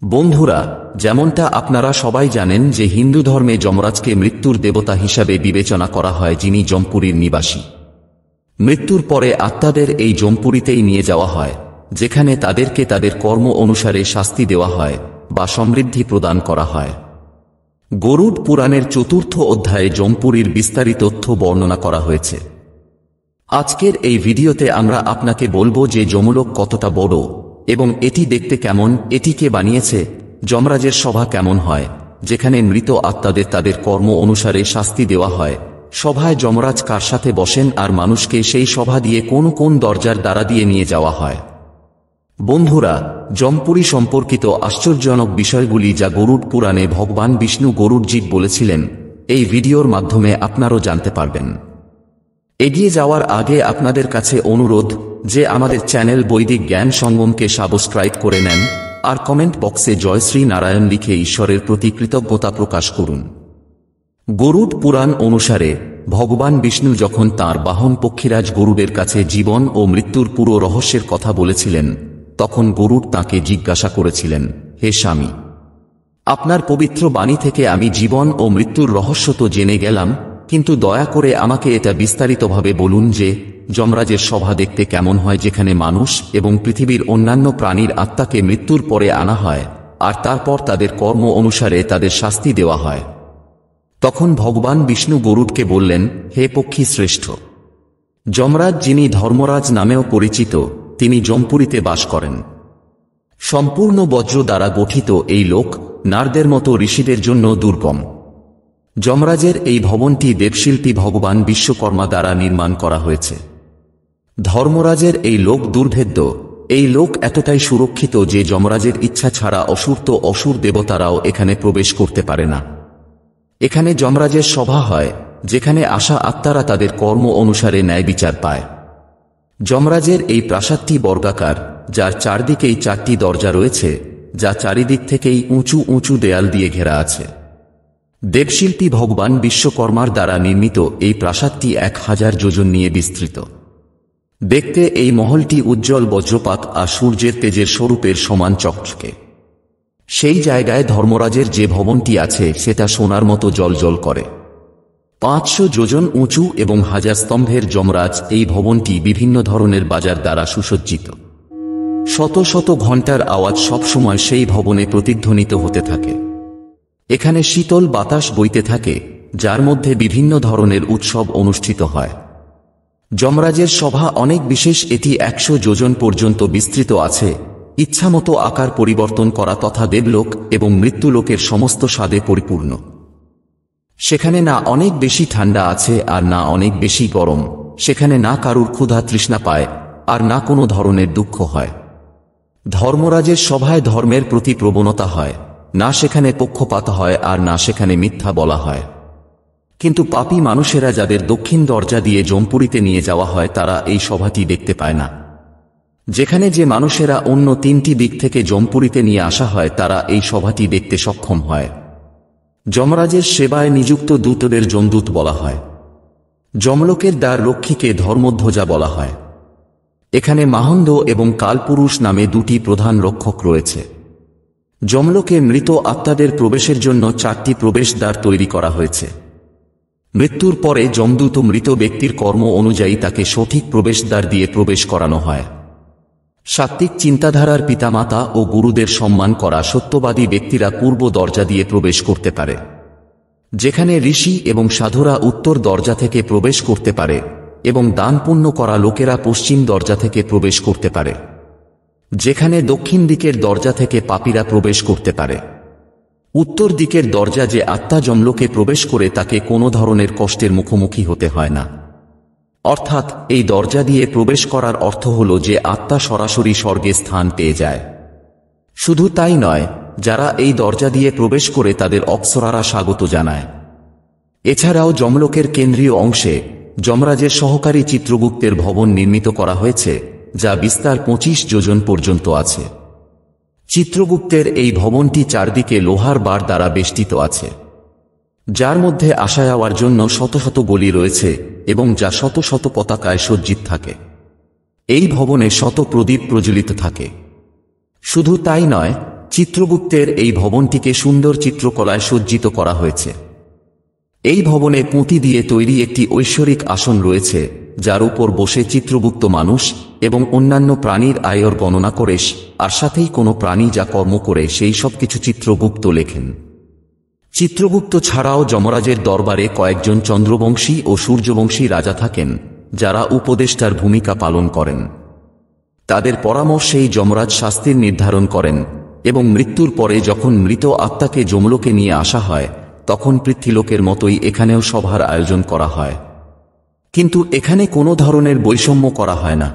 বন্ধুরা, যেমনটা আপনারা সবাই জানেন যে হিন্দু ধর্মে যমরাজকে মৃত্যুর দেবতা হিসাবে বিবেচনা করা হয়, যিনি যমপুরীর নিবাসী। মৃত্যুর পরে আত্মাদের এই যমপুরীতেই নিয়ে যাওয়া হয়, যেখানে তাদেরকে তাদের কর্ম অনুসারে শাস্তি দেওয়া হয় বা সমৃদ্ধি প্রদান করা হয়। গরুড় পুরাণের ৪র্থ অধ্যায়ে যমপুরীর বিস্তারিত তথ্য বর্ণনা করা হয়েছে। আজকের এই ভিডিওতে আমরা আপনাকে বলবো যে যমলোক কতটা বড় এবং এটি দেখতে কেমন, এটি কে বানিয়েছে, যমরাজের সভা কেমন হয়, যেখানে মৃত আত্মাদের তাদের কর্ম অনুসারে শাস্তি দেওয়া হয়। সভায় যমরাজ কার সাথে বসেন আর মানুষকে সেই সভা দিয়ে কোন কোন দরজার দ্বারা দিয়ে নিয়ে যাওয়া হয়। বন্ধুরা, যমপুরী সম্পর্কিত আশ্চর্যজনক বিষয়গুলি যা গরুড় পুরাণে ভগবান বিষ্ণু গরুড়জি বলেছিলেন, এই ভিডিওর মাধ্যমে আপনারাও জানতে পারবেন। এগিয়ে যাওয়ার আগে আপনাদের কাছে অনুরোধ যে আমাদের চ্যানেল বৈদিক জ্ঞান সঙ্গমকে সাবস্ক্রাইব করে নেন আর কমেন্ট বক্সে জয় শ্রী নারায়ণ লিখে ঈশ্বরের প্রতি কৃতজ্ঞতা প্রকাশ করুন। গরুড় পুরাণ অনুসারে ভগবান বিষ্ণু যখন তাঁর বাহন পক্ষীরাজ গরুড়ের কাছে জীবন ও মৃত্যুর পুরো রহস্যের কথা বলেছিলেন, তখন গরুড় তাঁকে জিজ্ঞাসা করেছিলেন, হে স্বামী, আপনার পবিত্র বাণী থেকে আমি জীবন ও মৃত্যুর রহস্য তো জেনে গেলাম, কিন্তু দয়া করে আমাকে এটা বিস্তারিতভাবে বলুন যে যমরাজের সভা দেখতে কেমন হয়, যেখানে মানুষ এবং পৃথিবীর অন্যান্য প্রাণীর আত্মাকে মৃত্যুর পরে আনা হয় আর তারপর তাদের কর্ম অনুসারে তাদের শাস্তি দেওয়া হয়। তখন ভগবান বিষ্ণু গরুড়কে বললেন, হে পক্ষী শ্রেষ্ঠ, যমরাজ, যিনি ধর্মরাজ নামেও পরিচিত, তিনি যমপুরীতে বাস করেন। সম্পূর্ণ বজ্র দ্বারা গঠিত এই লোক নারদের মতো ঋষিদের জন্য দুর্গম। যমরাজের এই ভবনটি দেবশিল্পী ভগবান বিশ্বকর্মা দ্বারা নির্মাণ করা হয়েছে। ধর্মরাজের এই লোক দুর্ভেদ্য। এই লোক এতটাই সুরক্ষিত যে যমরাজের ইচ্ছা ছাড়া অসুর দেবতারাও এখানে প্রবেশ করতে পারে না। এখানে যমরাজের সভা হয়, যেখানে আসা আত্মারা তাদের কর্ম অনুসারে ন্যায় বিচার পায়। যমরাজের এই প্রাসাদটি বর্গাকার, যার চারদিকেই 4টি দরজা রয়েছে, যা চারিদিক থেকেই উঁচু উঁচু দেয়াল দিয়ে ঘেরা আছে। দেবশিল্পী ভগবান বিশ্বকর্মার দ্বারা নির্মিত এই প্রাসাদটি 1000 যোজন নিয়ে বিস্তৃত। দেখতে এই মহলটি উজ্জ্বল বজ্রপাত আর সূর্যের তেজের স্বরূপের সমান চকচকে। সেই জায়গায় ধর্মরাজের যে ভবনটি আছে সেটা সোনার মতো জ্বলজ্বল করে। 500 যোজন উঁচু এবং 1000 স্তম্ভের যমরাজ এই ভবনটি বিভিন্ন ধরনের বাজার দ্বারা সুসজ্জিত। শত শত ঘণ্টার আওয়াজ সবসময় সেই ভবনে প্রতিধ্বনিত হতে থাকে। এখানে শীতল বাতাস বইতে থাকে, যার মধ্যে বিভিন্ন ধরনের উৎসব অনুষ্ঠিত হয়। যমরাজের সভা অনেক বিশেষ। এটি 100 যোজন পর্যন্ত বিস্তৃত আছে। ইচ্ছামতো আকার পরিবর্তন করা তথা দেবলোক এবং মৃত্যুলোকের সমস্ত স্বাদে পরিপূর্ণ। সেখানে না অনেক বেশি ঠান্ডা আছে আর না অনেক বেশি গরম। সেখানে না কারুর ক্ষুধা তৃষ্ণা পায় আর না কোনো ধরনের দুঃখ হয়। ধর্মরাজের সভায় ধর্মের প্রতি প্রবণতা হয় না, সেখানে পক্ষপাত হয় আর না সেখানে মিথ্যা বলা হয়। কিন্তু পাপী মানুষেরা, যাদের দক্ষিণ দরজা দিয়ে যমপুরীতে নিয়ে যাওয়া হয়, তারা এই সভাটি দেখতে পায় না। যেখানে যে মানুষেরা অন্য 3টি দিক থেকে যমপুরীতে নিয়ে আসা হয়, তারা এই সভাটি দেখতে সক্ষম হয়। যমরাজের সেবায় নিযুক্ত দূতদের যমদূত বলা হয়। যমলোকের দ্বার রক্ষীকে ধর্মধ্বজা বলা হয়। এখানে মাহন্দ এবং কালপুরুষ নামে 2টি প্রধান রক্ষক রয়েছে। যমলোকে মৃত আত্মাদের প্রবেশের জন্য 4টি প্রবেশদ্বার তৈরি করা হয়েছে। মৃত্যুর পরে যমদূত মৃত ব্যক্তির কর্ম অনুযায়ী তাকে সঠিক প্রবেশদ্বার দিয়ে প্রবেশ করানো হয়। সাত্ত্বিক চিন্তাধারার পিতামাতা ও গুরুদের সম্মান করা সত্যবাদী ব্যক্তিরা পূর্ব দরজা দিয়ে প্রবেশ করতে পারে, যেখানে ঋষি এবং সাধুরা উত্তর দরজা থেকে প্রবেশ করতে পারে এবং দান পুণ্য করা লোকেরা পশ্চিম দরজা থেকে প্রবেশ করতে পারে, যেখানে দক্ষিণ দিকের দরজা থেকে পাপীরা প্রবেশ করতে পারে। উত্তর দিকের দরজা যে আত্মা যমলোকে প্রবেশ করে তাকে কোনো ধরনের কষ্টের মুখোমুখি হতে হয় না। অর্থাৎ এই দরজা দিয়ে প্রবেশ করার অর্থ হল যে আত্মা সরাসরি স্বর্গে স্থান পেয়ে যায়। শুধু তাই নয়, যারা এই দরজা দিয়ে প্রবেশ করে তাদের অপ্সরারা স্বাগত জানায়। এছাড়াও যমলোকের কেন্দ্রীয় অংশে যমরাজের সহকারী চিত্রগুপ্তের ভবন নির্মিত করা হয়েছে, যা বিস্তার 25 যোজন পর্যন্ত আছে। চিত্রগুপ্তের এই ভবনটি চারদিকে লোহার বার দ্বারা বেষ্টিত আছে, যার মধ্যে আসা যাওয়ার জন্য শত শত গলি রয়েছে এবং যা শত শত পতাকায় সজ্জিত থাকে। এই ভবনে শত প্রদীপ প্রজ্বলিত থাকে। শুধু তাই নয়, চিত্রগুপ্তের এই ভবনটিকে সুন্দর চিত্রকলায় সজ্জিত করা হয়েছে। এই ভবনে পুঁতি দিয়ে তৈরি একটি ঐশ্বরিক আসন রয়েছে, যার উপর বসে চিত্রগুপ্ত মানুষ এবং অন্যান্য প্রাণীর আয়র গণনা করে, আর সাথেই কোনো প্রাণী যা কর্ম করে সেই সব কিছু চিত্রগুপ্ত লেখেন। চিত্রগুপ্ত ছাড়াও যমরাজের দরবারে কয়েকজন চন্দ্রবংশী ও সূর্যবংশী রাজা থাকেন, যারা উপদেষ্টার ভূমিকা পালন করেন। তাদের পরামর্শেই যমরাজ শাস্তির নির্ধারণ করেন, এবং মৃত্যুর পরে যখন মৃত আত্মাকে যমলোকে নিয়ে আসা হয়, তখন পৃথ্বীলোকের মতোই এখানেও সভার আয়োজন করা হয়। কিন্তু এখানে কোনো ধরনের বৈষম্য করা হয় না।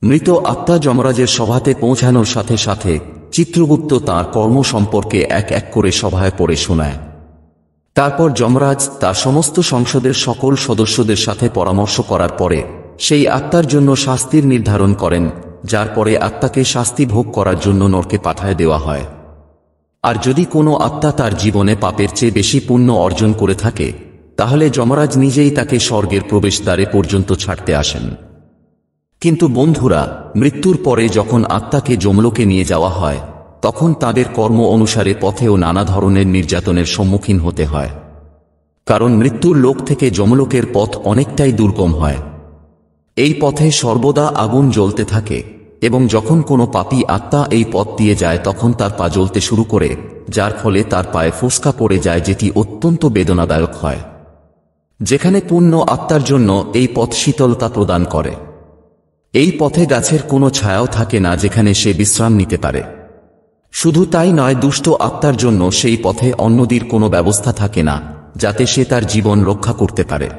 মৃত আত্মা যমরাজের সভাতে পৌঁছানোর সাথে সাথে চিত্রগুপ্ত তাঁর কর্ম সম্পর্কে এক এক করে সভায় পড়ে শোনায়। তারপর যমরাজ তার সমস্ত সংসদের সকল সদস্যদের সাথে পরামর্শ করার পরে সেই আত্মার জন্য শাস্তির নির্ধারণ করেন, যার পরে আত্মাকে শাস্তি ভোগ করার জন্য নরকে পাঠায় দেওয়া হয়। আর যদি কোনো আত্মা তার জীবনে পাপের চেয়ে বেশি পুণ্য অর্জন করে থাকে, তাহলে যমরাজ নিজেই তাকে স্বর্গের প্রবেশদ্বারে পর্যন্ত ছাড়তে আসেন। কিন্তু বন্ধুরা, মৃত্যুর পরে যখন আত্মাকে যমলোকে নিয়ে যাওয়া হয়, তখন তাদের কর্ম অনুসারে পথেও নানা ধরনের নির্যাতনের সম্মুখীন হতে হয়। কারণ মৃত্যুর লোক থেকে যমলোকের পথ অনেকটাই দুর্গম হয়। এই পথে সর্বদা আগুন জ্বলতে থাকে, এবং যখন কোনো পাপী আত্মা এই পথ দিয়ে যায় তখন তার পা জ্বলতে শুরু করে, যার ফলে তার পায়ে ফোস্কা পড়ে যায়, যেটি অত্যন্ত বেদনাদায়ক হয়। যেখানে পুণ্য আত্মার জন্য এই পথ শীতলতা প্রদান করে। এই পথে গাছের কোনো ছায়াও থাকে না যেখানে সে বিশ্রাম নিতে পারে। শুধু তাই নয়, দুষ্ট আত্মার জন্য সেই পথে অন্যদির কোনো ব্যবস্থা থাকে না যাতে সে তার জীবন রক্ষা করতে পারে।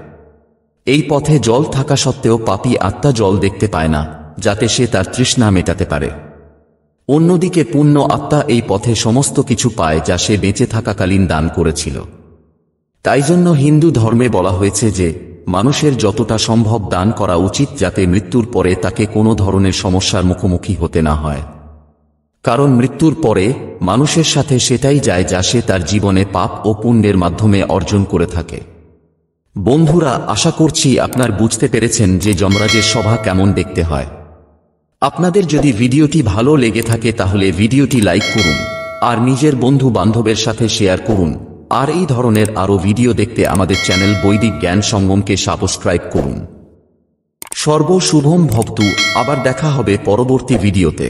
এই পথে জল থাকা সত্ত্বেও পাপী আত্মা জল দেখতে পায় না যাতে সে তার তৃষ্ণা মেটাতে পারে। অন্যদিকে পুণ্য আত্মা এই পথে সমস্ত কিছু পায় যা সে বেঁচে থাকাকালীন দান করেছিল। তাই জন্য হিন্দু ধর্মে বলা হয়েছে যে মানুষের যতটা সম্ভব দান করা উচিত, যাতে মৃত্যুর পরে তাকে কোনো ধরনের সমস্যার মুখোমুখি হতে না হয়। কারণ মৃত্যুর পরে মানুষের সাথে সেটাই যায় যা সে তার জীবনে পাপ ও পুণ্যের মাধ্যমে অর্জন করে থাকে। বন্ধুরা, আশা করছি আপনারা বুঝতে পেরেছেন যে যমরাজের সভা কেমন দেখতে হয়। আপনাদের যদি ভিডিওটি ভালো লেগে থাকে তাহলে ভিডিওটি লাইক করুন, আর নিজের বন্ধু বান্ধবের সাথে শেয়ার করুন। আর এই ধরনের আরও ভিডিও দেখতে আমাদের চ্যানেল বৈদিক জ্ঞান সঙ্গমকে সাবস্ক্রাইব করুন। সর্বশুভম ভবতু। আবার দেখা হবে পরবর্তী ভিডিওতে।